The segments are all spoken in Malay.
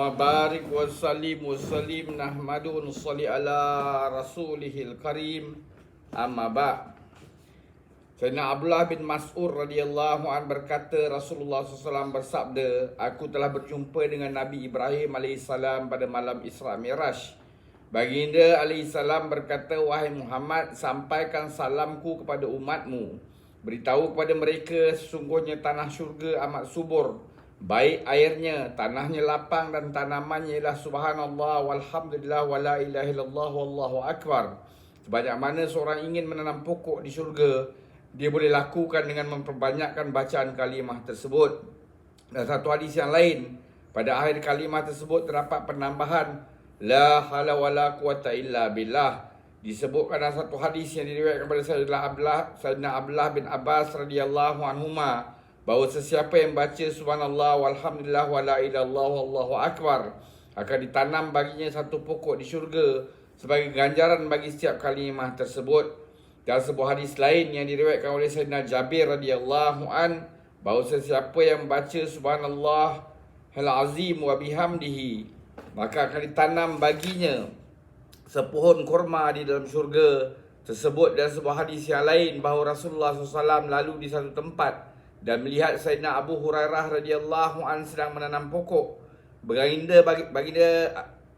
Barik wa sallim wa sallim nahmadu nusalli ala rasulihil karim. Amma ba'. Sayyidina Abdullah bin Mas'ud radhiyallahu an berkata, Rasulullah SAW bersabda, aku telah berjumpa dengan Nabi Ibrahim AS pada malam Isra Miraj. Baginda AS berkata, wahai Muhammad, sampaikan salamku kepada umatmu. Beritahu kepada mereka, sesungguhnya tanah syurga amat subur, baik airnya, tanahnya lapang dan tanamannya ialah subhanallah walhamdulillah wala ilaha illallah wallahu akbar. Sebanyak mana seorang ingin menanam pokok di syurga, dia boleh lakukan dengan memperbanyakkan bacaan kalimah tersebut. Dan satu hadis yang lain, pada akhir kalimah tersebut terdapat penambahan la hawla wala quwata illa billah. Disebutkan dalam satu hadis yang diriwayatkan kepada Sayyidina Abdullah bin Abbas radhiyallahu anhuma, bahawa sesiapa yang baca subhanallah walhamdulillah wala ilaha illallah wallahu akbar akan ditanam baginya satu pokok di syurga sebagai ganjaran bagi setiap kalimah tersebut. Dalam sebuah hadis lain yang diriwayatkan oleh Sayyidina Jabir radhiyallahu an, bahawa sesiapa yang baca subhanallah al-azim wa bihamdihi, maka akan ditanam baginya sepohon kurma di dalam syurga tersebut. Dan sebuah hadis yang lain bahawa Rasulullah SAW lalu di satu tempat dan melihat Sayyidina Abu Hurairah radhiyallahu an sedang menanam pokok. Baginda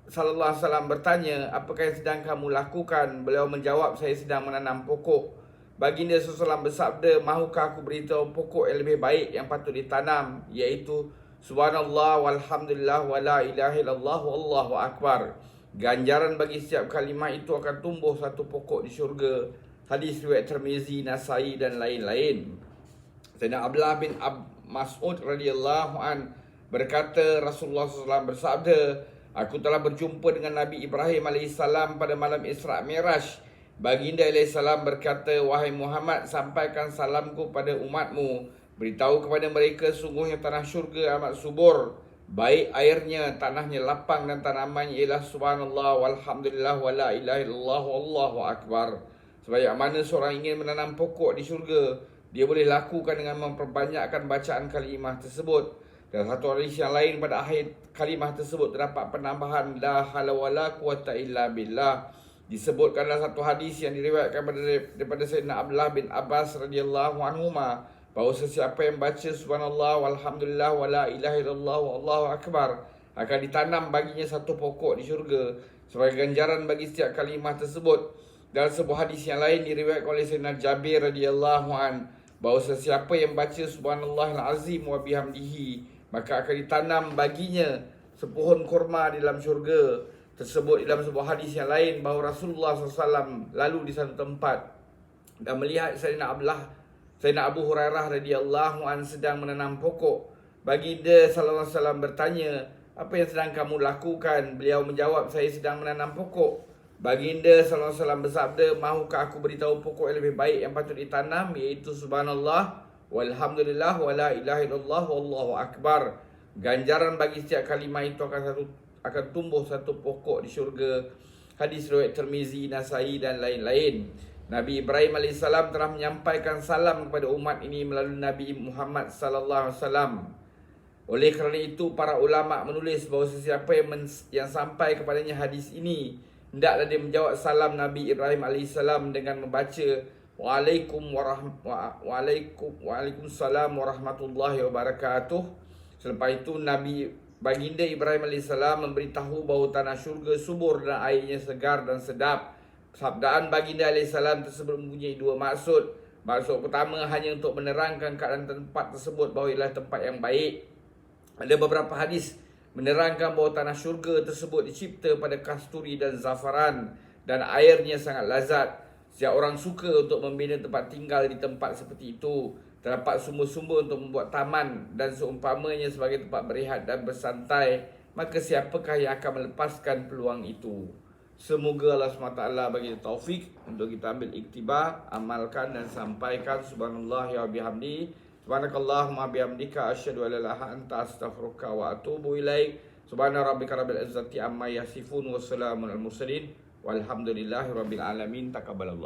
sallallahu alaihi wasallam bertanya, apakah yang sedang kamu lakukan? Beliau menjawab, saya sedang menanam pokok. Baginda SAW bersabda, mahukah aku beritahu pokok yang lebih baik yang patut ditanam, iaitu subhanallah walhamdulillah wala ilaha illallah wallahu akbar. Ganjaran bagi setiap kalimah itu akan tumbuh satu pokok di syurga. Hadis riwayat Tirmizi, Nasai dan lain-lain. Sayyidina Abdullah bin Mas'ud radhiyallahu an berkata, Rasulullah SAW bersabda, aku telah berjumpa dengan Nabi Ibrahim AS pada malam Isra Miraj. Baginda AS berkata, wahai Muhammad, sampaikan salamku pada umatmu. Beritahu kepada mereka, sungguhnya tanah syurga amat subur, baik airnya, tanahnya lapang dan tanamannya ialah subhanallah walhamdulillah wala ilaha illallah wallahu akbar. Sebanyak mana seorang ingin menanam pokok di syurga, dia boleh lakukan dengan memperbanyakkan bacaan kalimah tersebut. Dan satu hadis yang lain, pada akhir kalimah tersebut terdapat penambahan la hawla wala quwata illa billah. Disebutkan dalam satu hadis yang diriwayatkan daripada Sayyidina Abdullah bin Abbas radhiyallahu anhuma, bahawa sesiapa yang baca subhanallah walhamdulillah wala ilaha illallah wallahu akbar akan ditanam baginya satu pokok di syurga sebagai ganjaran bagi setiap kalimah tersebut. Dalam sebuah hadis yang lain diriwayatkan oleh Sayyidina Jabir radhiyallahu an, bahawa sesiapa yang baca subhanallah al-azim wa bihamdihi, maka akan ditanam baginya sepohon kurma di dalam syurga tersebut. Dalam sebuah hadis yang lain bahawa Rasulullah SAW lalu di satu tempat dan melihat Sayyidina Abu Hurairah radhiyallahu an sedang menanam pokok. Baginda sallallahu alaihi wasallam bertanya, apa yang sedang kamu lakukan? Beliau menjawab, saya sedang menanam pokok. Baginda sallallahu alaihi wasallam bersabda, mahukah aku beritahu pokok yang lebih baik yang patut ditanam, iaitu subhanallah walhamdulillah wala ilaha illallah wallahu akbar. Ganjaran bagi setiap kalimah itu akan tumbuh satu pokok di syurga. Hadis riwayat Tirmizi, Nasai dan lain-lain. Nabi Ibrahim AS telah menyampaikan salam kepada umat ini melalui Nabi Muhammad sallallahu alaihi wasallam. Oleh kerana itu, para ulama menulis bahawa sesiapa yang sampai kepadanya hadis ini, hendaklah dia menjawab salam Nabi Ibrahim AS dengan membaca Waalaikumsalam warahmatullahi wabarakatuh. Selepas itu Baginda Ibrahim AS memberitahu bahawa tanah syurga subur dan airnya segar dan sedap. Sabdaan Baginda AS tersebut mempunyai dua maksud. Maksud pertama hanya untuk menerangkan keadaan tempat tersebut bahawa ialah tempat yang baik. Ada beberapa hadis menerangkan bahawa tanah syurga tersebut dicipta pada kasturi dan zafaran dan airnya sangat lazat. Setiap orang suka untuk membina tempat tinggal di tempat seperti itu. Terdapat sumber-sumber untuk membuat taman dan seumpamanya sebagai tempat berehat dan bersantai. Maka siapakah yang akan melepaskan peluang itu? Semoga Allah SWT bagi taufik untuk kita ambil iktibar, amalkan dan sampaikan. Subhanallah wa bihamdi, subhanakallahumma bihamdika, asyhadu an la ilaha illa anta, astaghfiruka wa atubu ilaik. Subhana rabbika rabbil izzati amma yasifun, wassalamun al mursalin, walhamdulillahi rabbil alamin. Taqabbalallah.